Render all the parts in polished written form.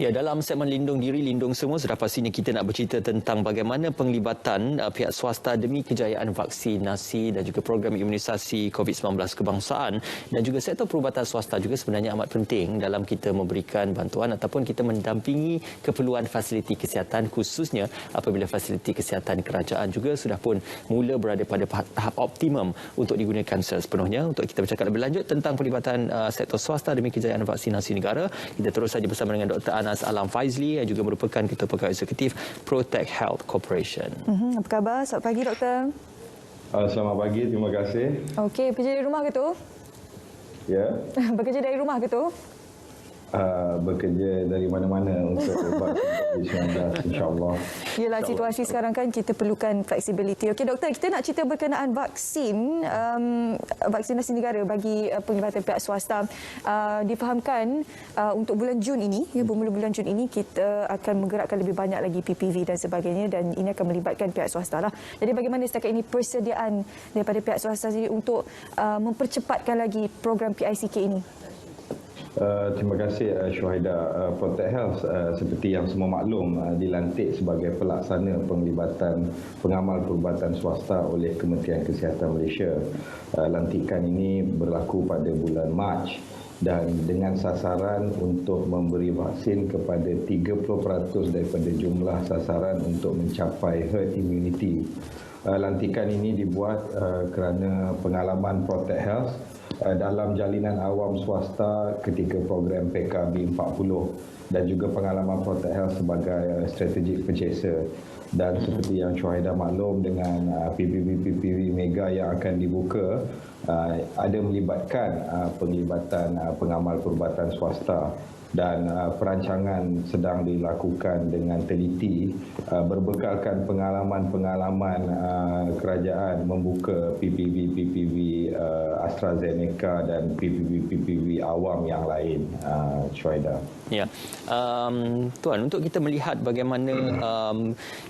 Ya, dalam segmen Lindung Diri, Lindung Semua, sudah pastinya kita nak bercerita tentang bagaimana penglibatan pihak swasta demi kejayaan vaksinasi dan juga program imunisasi COVID-19 kebangsaan dan juga sektor perubatan swasta juga sebenarnya amat penting dalam kita memberikan bantuan ataupun kita mendampingi keperluan fasiliti kesihatan, khususnya apabila fasiliti kesihatan kerajaan juga sudah pun mula berada pada tahap optimum untuk digunakan sepenuhnya. Untuk kita bercakap lebih lanjut tentang pelibatan sektor swasta demi kejayaan vaksinasi negara, kita terus saja bersama dengan Dr. Anas Alam Faizli yang juga merupakan Ketua Pegawai Eksekutif Protect Health Corporation. Apa khabar? Selamat pagi, Doktor. Selamat pagi, terima kasih. Okey, bekerja dari rumah ke tu? Ya. Bekerja dari rumah ke tu? Bekerja dari mana-mana untuk ubat COVID-19, insyaAllah. Yalah, situasi sekarang kan kita perlukan fleksibiliti. Okey, Doktor, kita nak cerita berkenaan vaksin, vaksinasi negara bagi penglibatan pihak swasta. Difahamkan untuk bulan Jun ini, bermula bulan Jun ini, kita akan menggerakkan lebih banyak lagi PPV dan sebagainya, dan ini akan melibatkan pihak swasta lah. Jadi bagaimana setakat ini persediaan daripada pihak swasta sendiri untuk mempercepatkan lagi program PICK ini? Terima kasih Syuhaida. Protect Health seperti yang semua maklum dilantik sebagai pelaksana penglibatan pengamal perubatan swasta oleh Kementerian Kesihatan Malaysia. Lantikan ini berlaku pada bulan Mac dan dengan sasaran untuk memberi vaksin kepada 30% daripada jumlah sasaran untuk mencapai herd immunity. Lantikan ini dibuat kerana pengalaman Protect Health dalam jalinan awam swasta ketika program PKB 40 dan juga pengalaman Protect Health sebagai strategic purchaser. Dan seperti yang Syuhaida maklum, dengan PPV mega yang akan dibuka, ada melibatkan penglibatan pengamal perubatan swasta, dan perancangan sedang dilakukan dengan teliti berbekalkan pengalaman-pengalaman kerajaan membuka PPV AstraZeneca dan PPV awam yang lain, Syuhaida. Ya, Tuan, untuk kita melihat bagaimana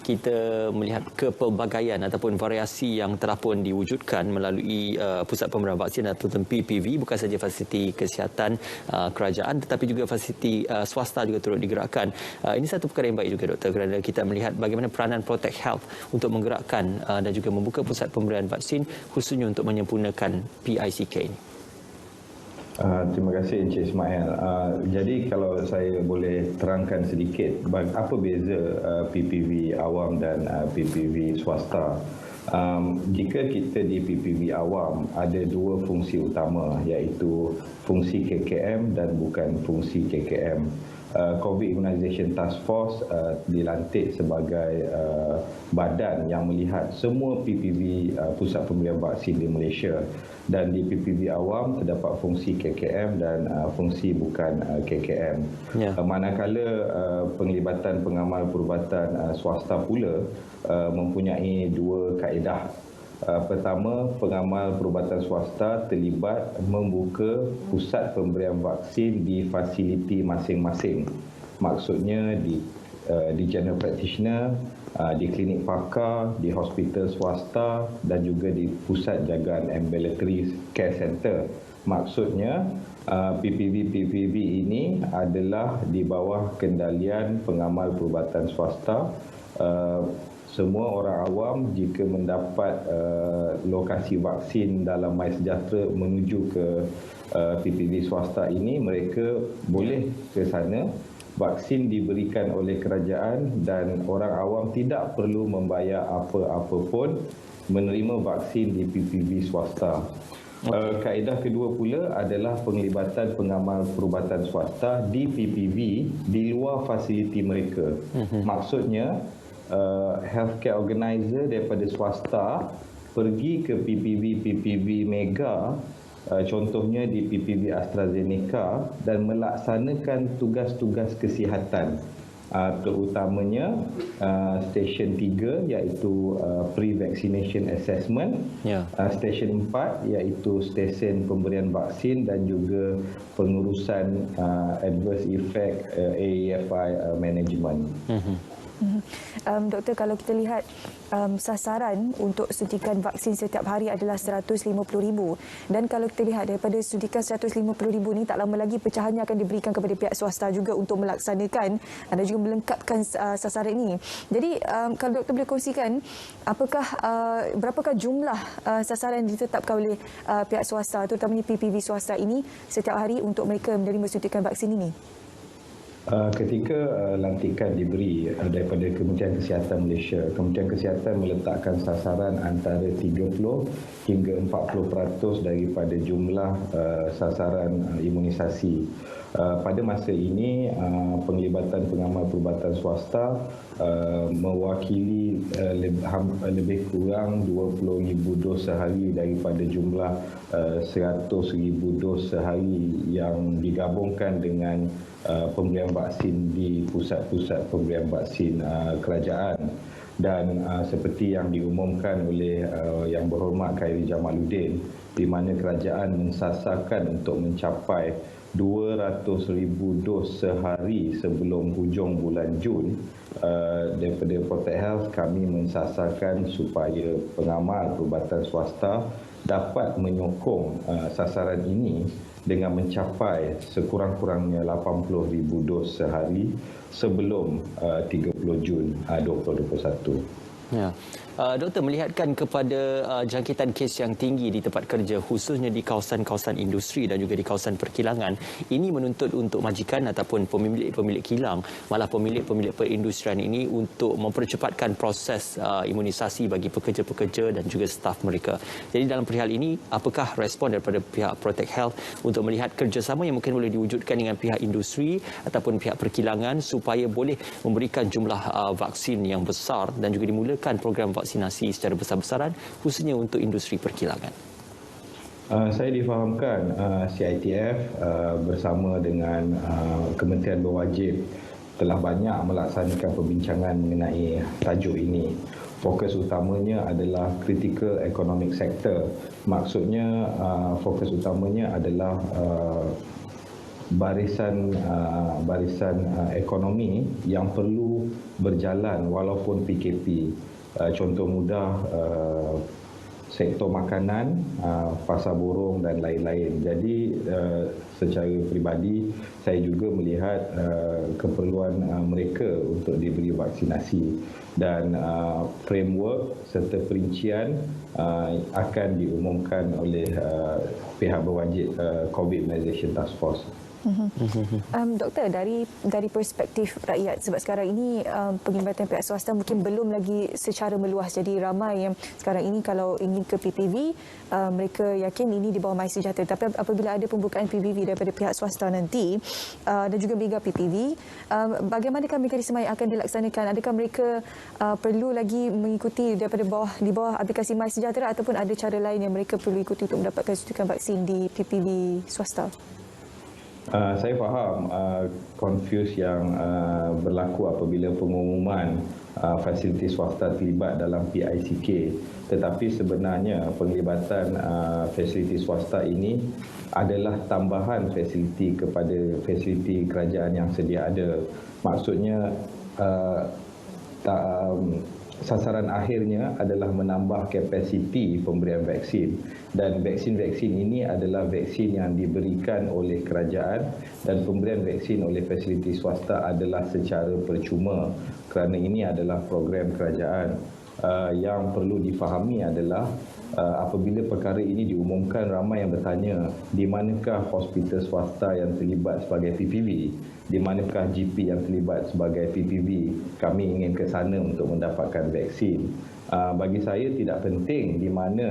kita melihat kepelbagaian ataupun variasi yang telah pun diwujudkan melalui Pusat Pemberian Vaksin atau PPV, bukan saja fasiliti kesihatan kerajaan tetapi juga fasiliti swasta juga turut digerakkan. Ini satu perkara yang baik juga, Doktor, kerana kita melihat bagaimana peranan Protect Health untuk menggerakkan dan juga membuka pusat pemberian vaksin khususnya untuk menyempurnakan PICK ini. Terima kasih Encik Ismail. Jadi kalau saya boleh terangkan sedikit apa beza PPV awam dan PPV swasta. Jika kita di PPV awam ada dua fungsi utama, iaitu fungsi KKM dan bukan fungsi KKM. COVID Immunization Task Force dilantik sebagai badan yang melihat semua PPV pusat pemberian vaksin di Malaysia, dan di PPV awam terdapat fungsi KKM dan fungsi bukan KKM. Ya. Manakala penglibatan pengamal perubatan swasta pula mempunyai dua kaedah. Pertama, pengamal perubatan swasta terlibat membuka pusat pemberian vaksin di fasiliti masing-masing. Maksudnya di general practitioner, di klinik pakar, di hospital swasta dan juga di pusat jagaan ambulatory care center. Maksudnya PPV ini adalah di bawah kendalian pengamal perubatan swasta. Semua orang awam jika mendapat lokasi vaksin dalam MySejahtera menuju ke PPV swasta ini, mereka boleh ke sana. Vaksin diberikan oleh kerajaan dan orang awam tidak perlu membayar apa-apa pun menerima vaksin di PPV swasta. Kaedah kedua pula adalah penglibatan pengamal perubatan swasta di PPV di luar fasiliti mereka. Maksudnya healthcare organizer daripada swasta pergi ke PPV mega, contohnya di PPV AstraZeneca, dan melaksanakan tugas-tugas kesihatan, terutamanya stesen 3 iaitu pre-vaccination assessment, stesen 4 iaitu stesen pemberian vaksin dan juga pengurusan adverse effect AEFI management. Doktor, kalau kita lihat sasaran untuk suntikan vaksin setiap hari adalah 150,000, dan kalau kita lihat daripada suntikan 150,000 ni, tak lama lagi pecahannya akan diberikan kepada pihak swasta juga untuk melaksanakan dan juga melengkapkan sasaran ini. Jadi kalau doktor boleh kongsikan berapakah jumlah sasaran yang ditetapkan oleh pihak swasta, terutamanya PPV swasta ini setiap hari untuk mereka menerima suntikan vaksin ini? Ketika lantikan diberi daripada Kementerian Kesihatan Malaysia, Kementerian Kesihatan meletakkan sasaran antara 30 hingga 40% daripada jumlah sasaran imunisasi. Pada masa ini, penglibatan pengamal perubatan swasta mewakili lebih kurang 20,000 dos sehari daripada jumlah 100,000 dos sehari yang digabungkan dengan pemberian vaksin di pusat-pusat pemberian vaksin kerajaan. Dan seperti yang diumumkan oleh Yang Berhormat Khairy Jamaluddin, di mana kerajaan mensasarkan untuk mencapai 200,000 dos sehari sebelum hujung bulan Jun. Daripada Protect Health, kami mensasarkan supaya pengamal perubatan swasta dapat menyokong sasaran ini dengan mencapai sekurang-kurangnya 80,000 dos sehari sebelum 30 Jun 2021. Ya. Doktor, melihatkan kepada jangkitan kes yang tinggi di tempat kerja, khususnya di kawasan-kawasan industri dan juga di kawasan perkilangan, ini menuntut untuk majikan ataupun pemilik kilang, malah pemilik perindustrian ini untuk mempercepatkan proses imunisasi bagi pekerja-pekerja dan juga staf mereka. Jadi dalam perihal ini, apakah respon daripada pihak Protect Health untuk melihat kerjasama yang mungkin boleh diwujudkan dengan pihak industri ataupun pihak perkilangan supaya boleh memberikan jumlah vaksin yang besar dan juga dimulakan program vaksinasi secara besar-besaran, khususnya untuk industri perkilangan? Saya difahamkan CITF bersama dengan kementerian berwajib telah banyak melaksanakan perbincangan mengenai tajuk ini. Fokus utamanya adalah critical economic sector. Maksudnya fokus utamanya adalah barisan ekonomi yang perlu berjalan walaupun PKP. Contoh mudah, sektor makanan, pasar burung dan lain-lain. Jadi secara peribadi saya juga melihat keperluan mereka untuk diberi vaksinasi, dan framework serta perincian akan diumumkan oleh pihak berwajib COVID Immunization Task Force. Doktor, dari perspektif rakyat, sebab sekarang ini penglibatan pihak swasta mungkin belum lagi secara meluas, jadi ramai yang sekarang ini kalau ingin ke PPV, mereka yakin ini di bawah MySejahtera. Tapi apabila ada pembukaan PPV daripada pihak swasta nanti dan juga mega PPV, bagaimanakah mekanisme yang akan dilaksanakan? Adakah mereka perlu lagi mengikuti di bawah aplikasi MySejahtera, ataupun ada cara lain yang mereka perlu ikuti untuk mendapatkan suntikan vaksin di PPV swasta? Saya faham confuse yang berlaku apabila pengumuman fasiliti swasta terlibat dalam PICK. Tetapi sebenarnya penglibatan fasiliti swasta ini adalah tambahan fasiliti kepada fasiliti kerajaan yang sedia ada. Maksudnya sasaran akhirnya adalah menambah kapasiti pemberian vaksin, dan vaksin-vaksin ini adalah vaksin yang diberikan oleh kerajaan, dan pemberian vaksin oleh fasiliti swasta adalah secara percuma kerana ini adalah program kerajaan. Yang perlu difahami adalah apabila perkara ini diumumkan, ramai yang bertanya di manakah hospital swasta yang terlibat sebagai PPV, di manakah GP yang terlibat sebagai PPV. Kami ingin ke sana untuk mendapatkan vaksin. Bagi saya tidak penting di mana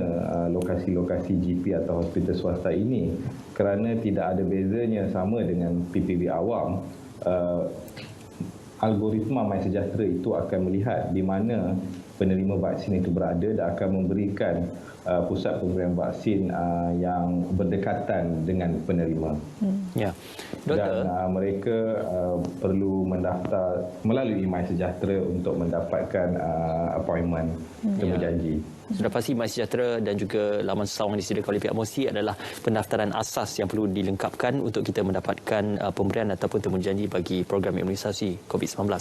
lokasi-lokasi GP atau hospital swasta ini, kerana tidak ada bezanya sama dengan PPV awam. Algoritma MySejahtera itu akan melihat di mana penerima vaksin itu berada dan akan memberikan pusat pemberian vaksin yang berdekatan dengan penerima. Ya, Doktor. Dan mereka perlu mendaftar melalui MySejahtera untuk mendapatkan appointment, temu janji. Sudah pasti MySejahtera dan juga laman sawang yang disediakan oleh pihak MOSI adalah pendaftaran asas yang perlu dilengkapkan untuk kita mendapatkan pemberian ataupun temujanji bagi program imunisasi COVID-19.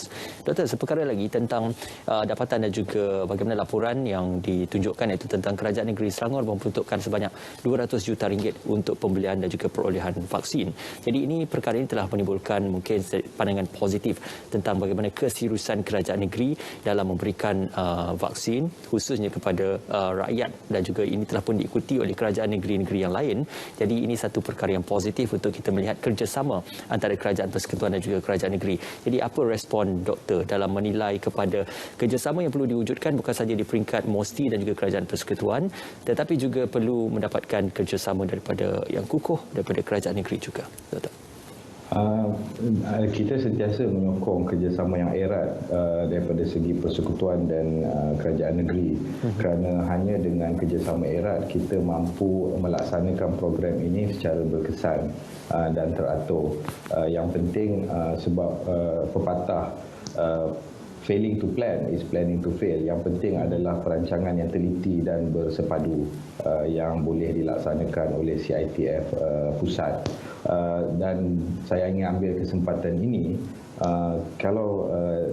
Doktor, seperkara lagi tentang dapatan dan juga bagaimana laporan yang ditunjukkan iaitu tentang Kerajaan Negeri Selangor memperuntukkan sebanyak 200 juta ringgit untuk pembelian dan juga perolehan vaksin. Jadi ini perkara ini telah menimbulkan mungkin pandangan positif tentang bagaimana keseriusan Kerajaan Negeri dalam memberikan vaksin khususnya kepada rakyat, dan juga ini telah pun diikuti oleh kerajaan negeri-negeri yang lain. Jadi ini satu perkara yang positif untuk kita melihat kerjasama antara kerajaan persekutuan dan juga kerajaan negeri. Jadi apa respon doktor dalam menilai kepada kerjasama yang perlu diwujudkan bukan sahaja di peringkat MOSTI dan juga kerajaan persekutuan, tetapi juga perlu mendapatkan kerjasama daripada yang kukuh daripada kerajaan negeri juga, doktor? Kita sentiasa menyokong kerjasama yang erat daripada segi persekutuan dan kerajaan negeri, kerana hanya dengan kerjasama erat kita mampu melaksanakan program ini secara berkesan dan teratur. Yang penting sebab pepatah failing to plan is planning to fail. Yang penting adalah perancangan yang teliti dan bersepadu yang boleh dilaksanakan oleh CITF pusat. Dan saya ingin ambil kesempatan ini, kalau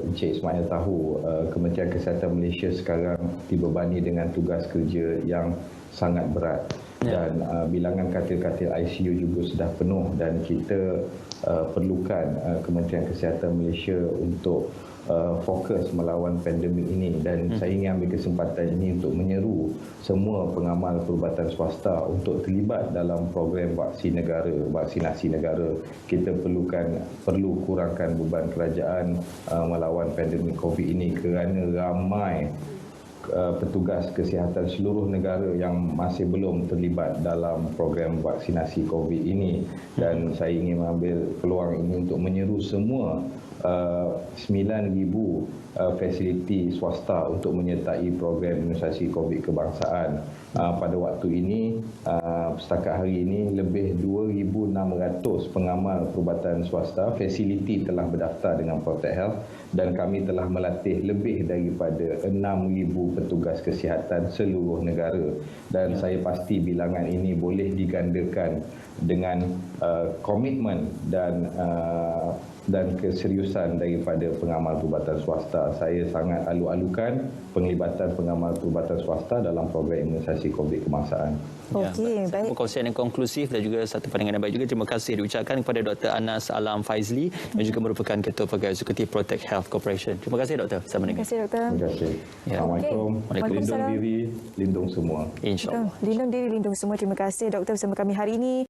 Encik Ismail tahu, Kementerian Kesihatan Malaysia sekarang dibebani dengan tugas kerja yang sangat berat. Dan bilangan katil-katil ICU juga sudah penuh, dan kita perlukan Kementerian Kesihatan Malaysia untuk fokus melawan pandemik ini. Dan saya ingin ambil kesempatan ini untuk menyeru semua pengamal perubatan swasta untuk terlibat dalam program vaksinasi negara. Kita perlu kurangkan beban kerajaan melawan pandemik COVID ini, kerana ramai petugas kesihatan seluruh negara yang masih belum terlibat dalam program vaksinasi COVID ini. Dan saya ingin mengambil peluang ini untuk menyeru semua 9,000 fasiliti swasta untuk menyertai program imunisasi COVID kebangsaan. Pada waktu ini, setakat hari ini, lebih 2,600 pengamal perubatan swasta fasiliti telah berdaftar dengan Protect Health, dan kami telah melatih lebih daripada 6,000 petugas kesihatan seluruh negara. Dan saya pasti bilangan ini boleh digandakan dengan komitmen dan keseriusan daripada pengamal perubatan swasta. Saya sangat alu-alukan penglibatan pengamal perubatan swasta dalam program imunisasi COVID kebangsaan. Okey, baik. Perkongsian yang konklusif dan juga satu pandangan yang baik juga. Terima kasih diucapkan kepada Dr. Anas Alam Faizli yang juga merupakan Ketua Pegawai Eksekutif Protect Health Corporation. Terima kasih, Doktor. Sama Terima kasih, Doktor. Terima kasih. Assalamualaikum. Lindung diri, lindung semua. InsyaAllah. Lindung diri, lindung semua. Terima kasih, Doktor, bersama kami hari ini.